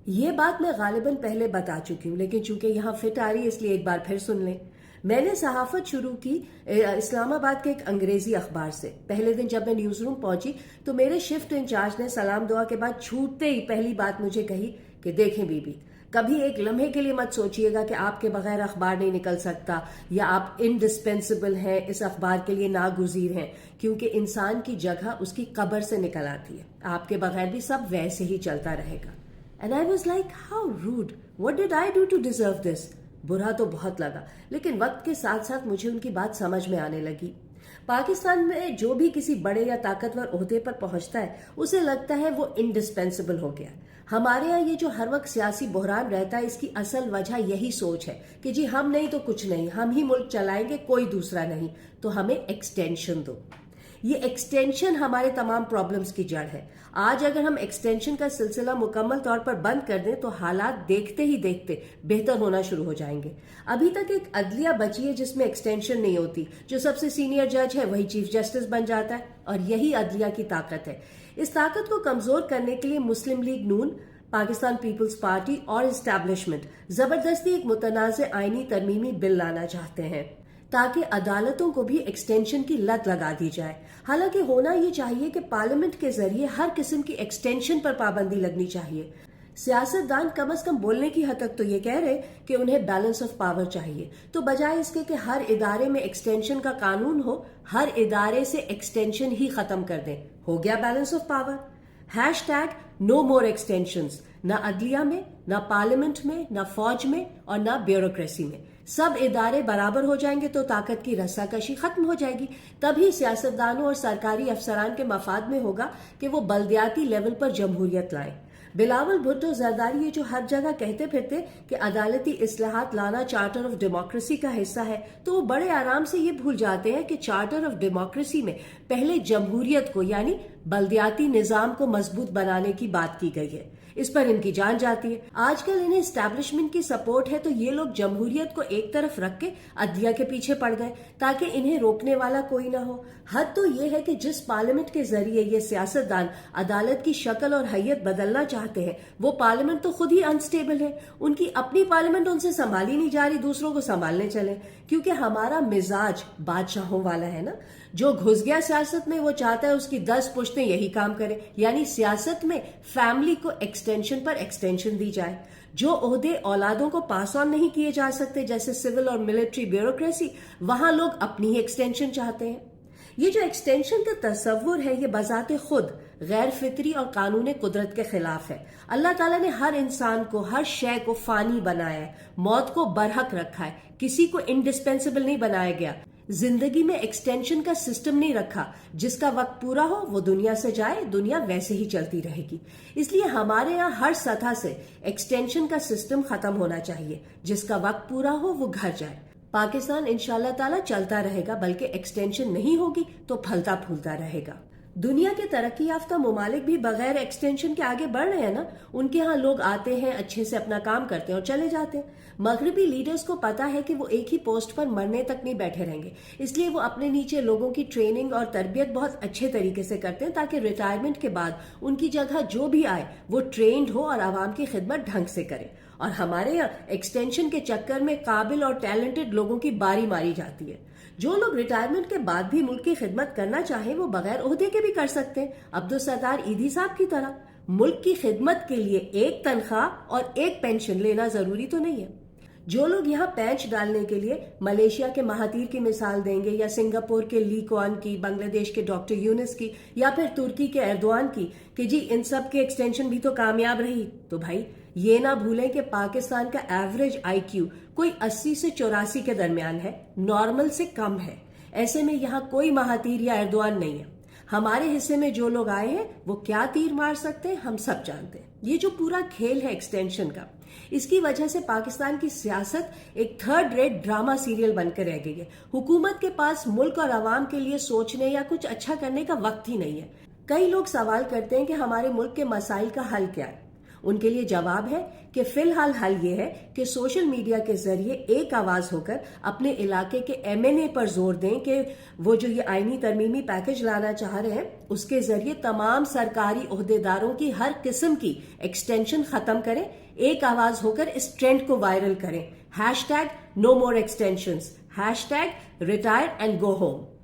یہ بات میں غالباً پہلے بتا چکی ہوں، لیکن چونکہ یہاں فٹ آ رہی ہے اس لیے ایک بار پھر سن لیں۔ میں نے صحافت شروع کی اسلام آباد کے ایک انگریزی اخبار سے۔ پہلے دن جب میں نیوز روم پہنچی تو میرے شفٹ انچارج نے سلام دعا کے بعد چھوٹتے ہی پہلی بات مجھے کہی کہ دیکھیں بی بی، کبھی ایک لمحے کے لیے مت سوچئے گا کہ آپ کے بغیر اخبار نہیں نکل سکتا یا آپ انڈسپینسبل ہیں، اس اخبار کے لیے ناگزیر ہیں، کیونکہ انسان کی جگہ اس کی قبر سے نکل آتی ہے۔ آپ کے بغیر بھی سب ویسے ہی چلتا رہے گا۔ And I was like, how rude! What did I do to deserve this? برا تو بہت لگا، لیکن وقت کے ساتھ ساتھ مجھے ان کی بات سمجھ میں آنے لگی۔ پاکستان میں جو بھی کسی بڑے یا طاقتور عہدے پر پہنچتا ہے اسے لگتا ہے وہ انڈسپینسبل ہو گیا۔ ہمارے یہاں یہ جو ہر وقت سیاسی بحران رہتا ہے، اس کی اصل وجہ یہی سوچ ہے کہ جی ہم نہیں تو کچھ نہیں، ہم ہی ملک چلائیں گے، کوئی دوسرا نہیں، تو ہمیں ایکسٹینشن دو۔ یہ ایکسٹینشن ہمارے تمام پرابلمز کی جڑ ہے۔ آج اگر ہم ایکسٹینشن کا سلسلہ مکمل طور پر بند کر دیں تو حالات دیکھتے ہی دیکھتے بہتر ہونا شروع ہو جائیں گے۔ ابھی تک ایک عدلیہ بچی ہے جس میں ایکسٹینشن نہیں ہوتی، جو سب سے سینئر جج ہے وہی چیف جسٹس بن جاتا ہے، اور یہی عدلیہ کی طاقت ہے۔ اس طاقت کو کمزور کرنے کے لیے مسلم لیگ نون، پاکستان پیپلز پارٹی اور اسٹیبلشمنٹ زبردستی ایک متنازع آئینی ترمیمی بل لانا چاہتے ہیں تاکہ عدالتوں کو بھی ایکسٹینشن کی لت لگا دی جائے۔ حالانکہ ہونا یہ چاہیے کہ پارلیمنٹ کے ذریعے ہر قسم کی ایکسٹینشن پر پابندی لگنی چاہیے۔ سیاستدان کم از کم بولنے کی حد تک تو یہ کہہ رہے کہ انہیں بیلنس آف پاور چاہیے، تو بجائے اس کے کہ ہر ادارے میں ایکسٹینشن کا قانون ہو، ہر ادارے سے ایکسٹینشن ہی ختم کر دیں۔ ہو گیا balance of power. Hashtag no more extensions, نہ عدلیہ میں، نہ پارلیمنٹ میں، نہ فوج میں، اور نہ بیوروکریسی میں۔ سب ادارے برابر ہو جائیں گے تو طاقت کی رسا کشی ختم ہو جائے گی۔ تبھی سیاستدانوں اور سرکاری افسران کے مفاد میں ہوگا کہ وہ بلدیاتی لیول پر جمہوریت لائیں۔ بلاول بھٹو زرداری یہ جو ہر جگہ کہتے پھرتے کہ عدالتی اصلاحات لانا چارٹر آف ڈیموکریسی کا حصہ ہے، تو وہ بڑے آرام سے یہ بھول جاتے ہیں کہ چارٹر آف ڈیموکریسی میں پہلے جمہوریت کو یعنی بلدیاتی نظام کو مضبوط بنانے کی بات کی گئی ہے۔ اس پر ان کی جان جاتی ہے۔ آج کل انہیں اسٹیبلشمنٹ کی سپورٹ ہے تو یہ لوگ جمہوریت کو ایک طرف رکھ کے عدلیہ کے پیچھے پڑ گئے تاکہ انہیں روکنے والا کوئی نہ ہو۔ حد تو یہ ہے کہ جس پارلیمنٹ کے ذریعے یہ سیاستدان عدالت کی شکل اور حیت بدلنا چاہتے ہیں، وہ پارلیمنٹ تو خود ہی انسٹیبل ہے۔ ان کی اپنی پارلیمنٹ ان سے سنبھالی نہیں جا رہی، دوسروں کو سنبھالنے چلے، کیونکہ ہمارا مزاج بادشاہوں والا ہے نا۔ جو گھس گیا سیاست میں وہ چاہتا ہے اس کی 10 پشتیں یہی کام کرے، یعنی سیاست میں فیملی کو ایکسٹینشن پر ایکسٹینشن دی جائے۔ جو عہدے اولادوں کو پاس آن نہیں کیے جا سکتے جیسے سول اور ملٹری بیوروکریسی، وہاں لوگ اپنی ہی ایکسٹینشن چاہتے ہیں۔ یہ جو ایکسٹینشن کا تصور ہے یہ بذات خود غیر فطری اور قانون قدرت کے خلاف ہے۔ اللہ تعالیٰ نے ہر انسان کو، ہر شے کو فانی بنایا ہے، موت کو برحق رکھا ہے، کسی کو انڈسپینسبل نہیں بنایا گیا۔ زندگی میں ایکسٹینشن کا سسٹم نہیں رکھا، جس کا وقت پورا ہو وہ دنیا سے جائے، دنیا ویسے ہی چلتی رہے گی۔ اس لیے ہمارے یہاں ہر سطح سے ایکسٹینشن کا سسٹم ختم ہونا چاہیے، جس کا وقت پورا ہو وہ گھر جائے۔ پاکستان انشاءاللہ تعالیٰ چلتا رہے گا، بلکہ ایکسٹینشن نہیں ہوگی تو پھلتا پھولتا رہے گا۔ دنیا کے ترقی یافتہ ممالک بھی بغیر ایکسٹینشن کے آگے بڑھ رہے ہیں نا۔ ان کے ہاں لوگ آتے ہیں، اچھے سے اپنا کام کرتے ہیں اور چلے جاتے ہیں۔ مغربی لیڈرز کو پتا ہے کہ وہ ایک ہی پوسٹ پر مرنے تک نہیں بیٹھے رہیں گے، اس لیے وہ اپنے نیچے لوگوں کی ٹریننگ اور تربیت بہت اچھے طریقے سے کرتے ہیں تاکہ ریٹائرمنٹ کے بعد ان کی جگہ جو بھی آئے وہ ٹرینڈ ہو اور عوام کی خدمت ڈھنگ سے کرے۔ اور ہمارے یہاں ایکسٹینشن کے چکر میں قابل اور ٹیلنٹڈ لوگوں کی باری ماری جاتی ہے۔ جو لوگ ریٹائرمنٹ کے بعد بھی ملک کی خدمت کرنا چاہیں وہ بغیر عہدے کے بھی کر سکتے ہیں، عبدالستار ایدھی صاحب کی طرح۔ ملک کی خدمت کے لیے ایک تنخواہ اور ایک پینشن لینا ضروری تو نہیں ہے۔ جو لوگ یہاں پینچ ڈالنے کے لیے ملیشیا کے مہاتیر کی مثال دیں گے، یا سنگاپور کے لی کوان کی، بنگلہ دیش کے ڈاکٹر یونس کی، یا پھر ترکی کے ایردوان کی کہ جی ان سب کی ایکسٹینشن بھی تو کامیاب رہی، تو بھائی یہ نہ بھولیں کہ پاکستان کا ایوریج آئی کیو کوئی 80 سے 84 کے درمیان ہے، نارمل سے کم ہے۔ ایسے میں یہاں کوئی مہاتیر یا ایردوان نہیں ہے۔ ہمارے حصے میں جو لوگ آئے ہیں وہ کیا تیر مار سکتے ہیں ہم سب جانتے ہیں۔ یہ جو پورا کھیل ہے ایکسٹینشن کا، اس کی وجہ سے پاکستان کی سیاست ایک تھرڈ ریٹ ڈرامہ سیریل بن کر رہ گئی ہے۔ حکومت کے پاس ملک اور عوام کے لیے سوچنے یا کچھ اچھا کرنے کا وقت ہی نہیں ہے۔ کئی لوگ سوال کرتے ہیں کہ ہمارے ملک کے مسائل کا حل کیا ہے۔ ان کے لیے جواب ہے کہ فی الحال حل یہ ہے کہ سوشل میڈیا کے ذریعے ایک آواز ہو کر اپنے علاقے کے MNA پر زور دیں کہ وہ جو یہ آئینی ترمیمی پیکج لانا چاہ رہے ہیں اس کے ذریعے تمام سرکاری عہدیداروں کی ہر قسم کی ایکسٹینشن ختم کریں، ایک آواز ہو کر اس ٹرینڈ کو وائرل کریں. #No more extensions. #retire and go home.